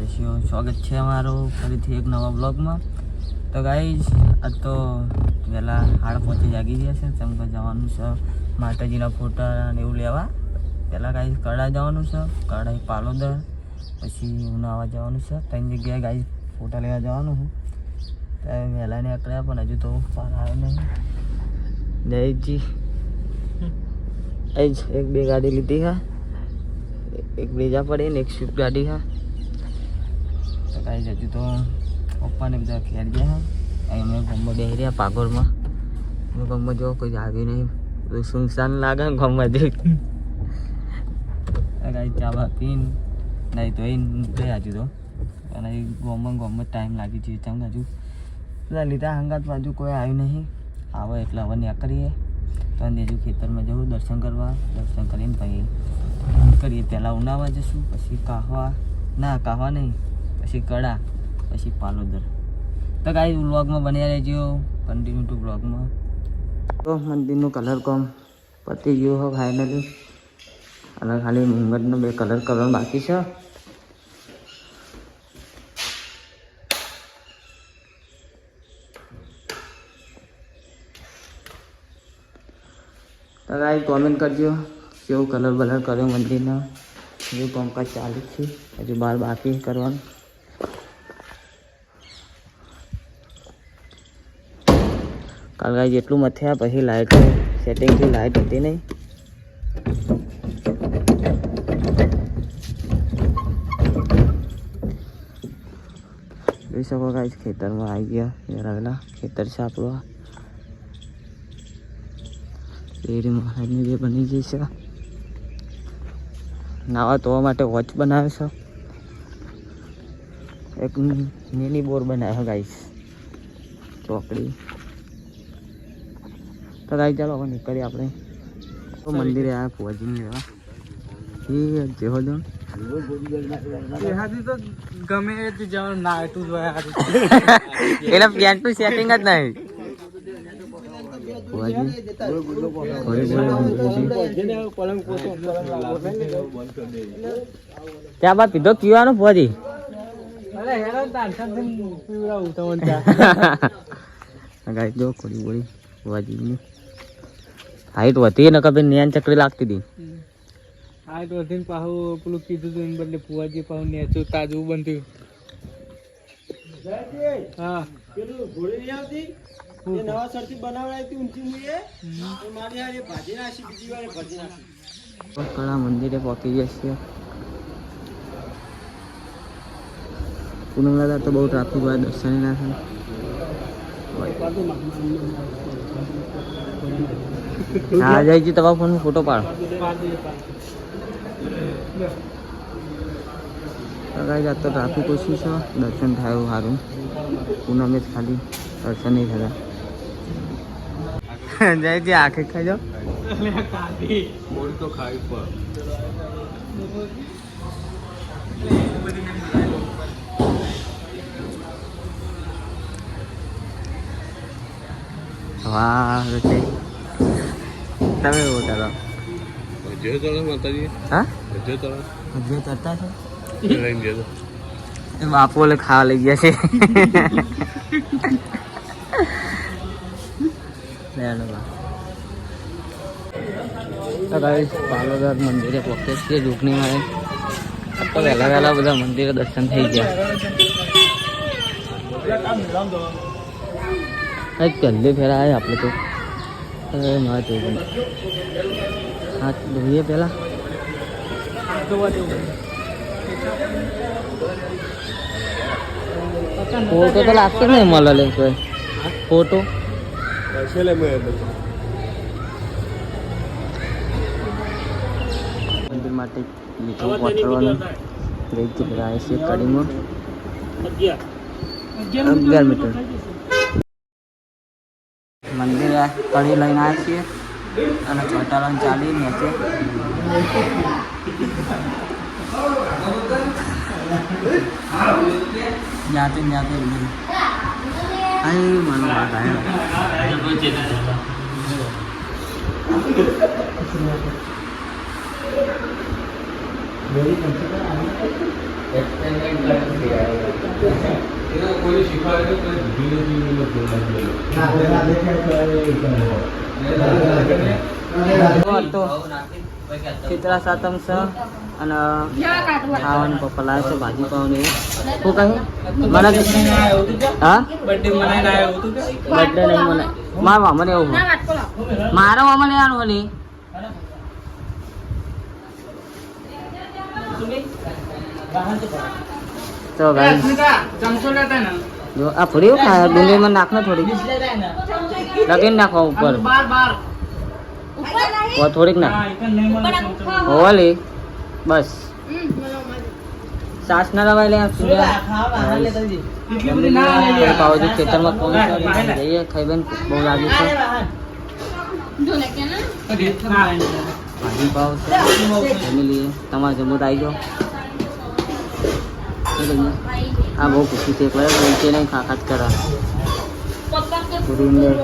જઈશું. સ્વાગત છે અમારું ફરીથી એક નવા બ્લોગમાં. તો ગાઈઝ આજ તો વહેલા 8:30 જાગી ગયા છે. ચમક જવાનું છે માતાજીના ફોટા અને એવું લેવા. પહેલાં ગાઈઝ કડા જવાનું છે, કડા પાલોદર, પછી ઉનાવા જવાનું છે. 3 જગ્યાએ ગાઈઝ ફોટા લેવા જવાનું છે. ત્યારે વહેલા નીકળ્યા પણ હજુ તો પાર આવ્યો નહીં. જયજી એક બે ગાડી લીધી હા, એક બ્રેજા પડી ને એક સ્વિફ્ટ ગાડી હા. તો કાંઈ હજુ તો પપ્પાને બધા ઘેર ગયા હા. અહીં અમે ગામમાં બેસી રહ્યા પાગોરમાં. અમે ગામમાં જો કોઈ આવ્યું નહીં, બધું સુનસાન લાગે ને ગામમાં જે. કાંઈ ચા બા પીને નહીં તો એ નીકળે હજુ તો. અને ગામમાં ટાઈમ લાગી છે. ચમ હજુ બધા લીધા હંગાત બાજુ કોઈ આવ્યું નહીં. આવે એટલે હવે નીકળીએ. તો હજુ ખેતરમાં જવું દર્શન કરવા. દર્શન કરીને પછી કરીએ. પહેલાં ઉનાવા જશું, પછી કાહવા નહીં, પછી કડા, પછી પાલોદર. તો કાંઈ વ્લોગમાં બન્યા રહેજો, કન્ટિન્યુ ટુ વ્લોગમાં. તો મંદિરનું કલર કોમ પતી ગયું હોય ફાઇનલી. અને ખાલી મુંગટનો 2 કલર કરવાનો બાકી છે. તો કાંઈ કોમેન્ટ કરજો કેવો કલર બલર કર્યો મંદિરનો. હજુ કામકાજ ચાલુ જ છે, હજુ બહાર બાકી કરવાનું. કાલ ગાઈ જેટલું મથ્યા પછી લાઇટ સેટિંગથી લાઇટ હતી નહીં. જોઈ શકો ગાઈ ખેતરમાં આવી ગયા. આવેલા ખેતર છે આપણું. શેરી મહારાજની જે બની ગઈ છે. નાવા ધોવા માટે વોચ બનાવે છે. એક મિની બોર બનાવ્યો ગાઈસ, ચોકડી. તો ગાઈ ચાલો હવે નીકળીએ આપણે. તો મંદિરે આવ્યા ફુવાજીને લેવા. એ જેવો જો તો ગમે તે જવાનું ના એટલું જોયા એટલે પેન્ટનું સેટિંગ જ નહીં. ત્યાં બાદ પીધો પીવાનો ફોજી જો ખોડી બોડી ફુવાજીની હાઈટ વધી ને કભી નેન ચકડી લાગતી હતી. હાઈટ વધી ને પાછું પેલું કીધું હતું એમ બદલે ફુવાજી પાછું નેચું તાજું બનતું. હા પેલું ઘોડી નહીં આવતી એ નવા સરથી બનાવડાવી હતી ઊંચી મુએ મારી આ ભાજી નાખી બીજી વાર ભાજી નાખી. કળા મંદિરે પહોંચી ગયા છીએ. પૂનમ દાદા તો બહુ ટ્રાફિક હોય, દર્શન ના થાય. હા જયજી તમારા ફોન ફોટો પાડો. જાત તો ટ્રાફિક ઓછી છે, દર્શન થાય એવું સારું. પૂનમે જ ખાલી દર્શન નહીં થતા. જયજી આખે ખાઈ જાઓ. તો ખાવી વાહ રચે તમે એવું કરો. હા હજુ તરતા છે. બાપુ ઓલે ખાવા લઈ ગયા છે. તો ગાઈસ પાલોદર મંદિરે પહોંચે છીએ ઝૂંટણી મારે. તો વહેલા બધા મંદિરે દર્શન થઈ ગયા. પહેલી ફેરા આવે આપણે તો ના જોયું. હાથ ધોઈએ પેલા. ફોટો તો લાગતો નહીં મળે લે કોઈ ફોટો. મંદિર માટે લીધું પહોંચવાનું. ગઈ બધા આવે છે કડીમાં 11 મીટર. મંદિરે કડી લઈને આવ્યા છીએ અને ચોટાળાને ચાલી નીચે. જાતે અહીં મને વાત આવ્યો. તો શીતળા સાતમ છે અને ખાવાનું પપ્પા લાવે છે ભાજી પાવ ને શું કહે મને હા બર્થડે નહીં મને મારા મામાને એવું મારા મામાને આનું હલી તો ગાઈસ જો આ ફરી ખાય ડુંગળીમાં નાખને થોડી લગીને નાખો ઉપર થોડીક નાખ હોવાલી બસ સાસ ના રવાય લે પાવજી ખેતરમાં કોણ જઈએ ખાઈ બેન બહુ લાગ્યું છે ભાજી પાવ છે ફેમિલી તમારે જમવું આવી જાઓ આ બહુ ખુશી છે બોલશે નહીં ખાખાત કરા પૂરી અંદર